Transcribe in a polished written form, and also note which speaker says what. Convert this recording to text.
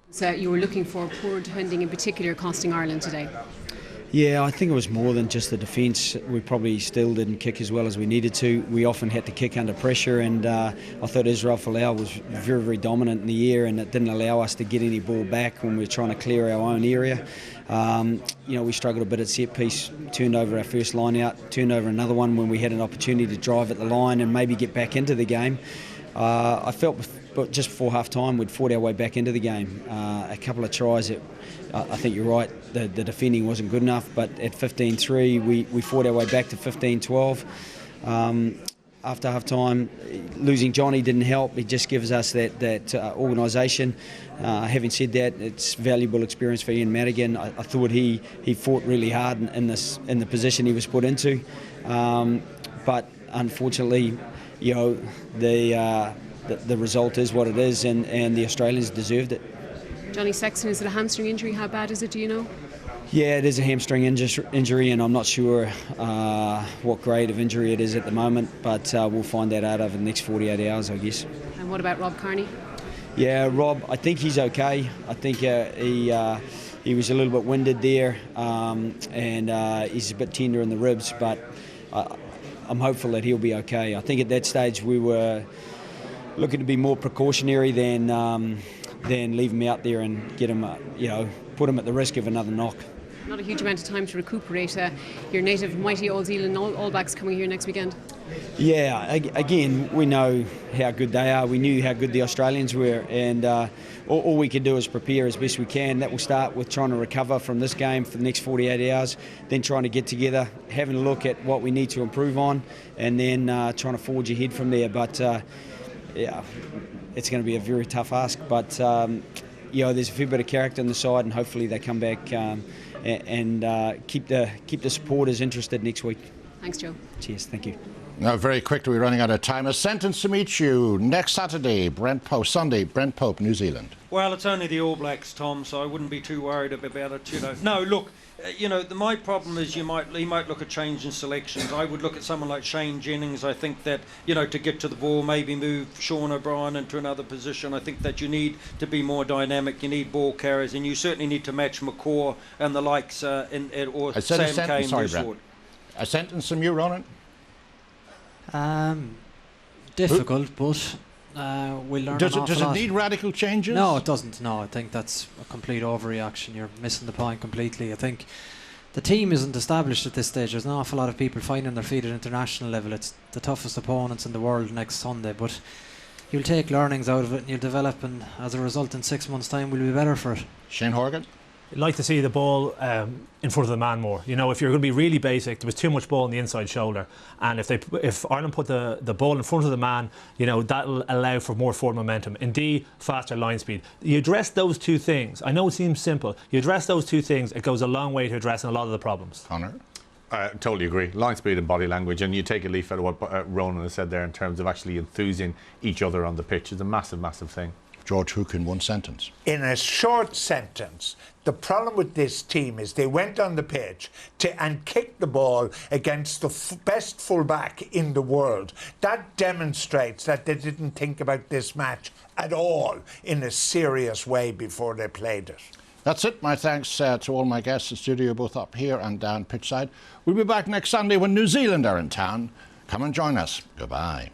Speaker 1: So you were looking for poor defending in particular costing Ireland today?
Speaker 2: Yeah, I think it was more than just the defence. We probably still didn't kick as well as we needed to. We often had to kick under pressure, and I thought Israel Folau was very, very dominant in the air, and it didn't allow us to get any ball back when we were trying to clear our own area. We struggled a bit at set piece, turned over our first line out, turned over another one when we had an opportunity to drive at the line and maybe get back into the game. I felt just before half time we'd fought our way back into the game. A couple of tries that I think you're right, the defending wasn't good enough, but at 15-3 we fought our way back to 15-12. After half time, losing Johnny didn't help. It just gives us that organisation. Having said that, it's valuable experience for Ian Madigan. I thought he fought really hard in the position he was put into, but unfortunately, the result is what it is, and the Australians deserved it.
Speaker 1: Johnny Sexton, is it a hamstring injury? How bad is it, do you know?
Speaker 2: Yeah, it is a hamstring injury, and I'm not sure what grade of injury it is at the moment, but we'll find that out over the next 48 hours, I guess.
Speaker 1: And what about Rob Kearney?
Speaker 2: Yeah, Rob, I think he's okay. I think he was a little bit winded there, and he's a bit tender in the ribs, but I'm hopeful that he'll be okay. I think at that stage we were looking to be more precautionary than leave him out there and get him, put him at the risk of another knock.
Speaker 1: Not a huge amount of time to recuperate. Your native mighty All Zealand All Blacks coming here next weekend.
Speaker 2: Yeah, again, we know how good they are. We knew how good the Australians were, and all we can do is prepare as best we can. That will start with trying to recover from this game for the next 48 hours, then trying to get together, having a look at what we need to improve on, and then trying to forge ahead from there. But yeah, it's going to be a very tough ask, but there's a fair bit of character in the side, and hopefully they come back and keep the supporters interested next week.
Speaker 1: Thanks, Joe.
Speaker 2: Cheers, thank you.
Speaker 3: Now, very quickly, we're running out of time. A sentence to meet you next Saturday, Sunday, Brent Pope, New Zealand.
Speaker 4: Well, it's only the All Blacks, Tom, so I wouldn't be too worried about it, No, look, my problem is he might look at changing selections. I would look at someone like Shane Jennings. I think that, to get to the ball, maybe move Sean O'Brien into another position. I think that you need to be more dynamic. You need ball carriers, and you certainly need to match McCaw and the likes, or Sam Cane.
Speaker 3: Sorry, Brent. A sentence from you, Ronan?
Speaker 5: Difficult, but we'll learn
Speaker 3: Does it need radical changes?
Speaker 5: No, it doesn't. No, I think that's a complete overreaction. You're missing the point completely. I think the team isn't established at this stage. There's an awful lot of people finding their feet at international level. It's the toughest opponents in the world next Sunday, but you'll take learnings out of it and you'll develop, and as a result in 6 months' time we'll be better for it.
Speaker 3: Shane Horgan?
Speaker 6: I'd like to see the ball in front of the man more. If you're going to be really basic, there was too much ball on the inside shoulder, and if Ireland put the ball in front of the man, that'll allow for more forward momentum. Indeed, faster line speed. You address those two things. I know it seems simple. You address those two things, it goes a long way to addressing a lot of the problems.
Speaker 3: Conor?
Speaker 7: I totally agree. Line speed and body language, and you take a leaf out of what Ronan has said there in terms of actually enthusing each other on the pitch is a massive, massive thing.
Speaker 3: George Hook in one sentence.
Speaker 8: In a short sentence, the problem with this team is they went on the pitch and kicked the ball against the best fullback in the world. That demonstrates that they didn't think about this match at all in a serious way before they played it.
Speaker 3: That's it. My thanks to all my guests in the studio, both up here and down pitchside. We'll be back next Sunday when New Zealand are in town. Come and join us. Goodbye.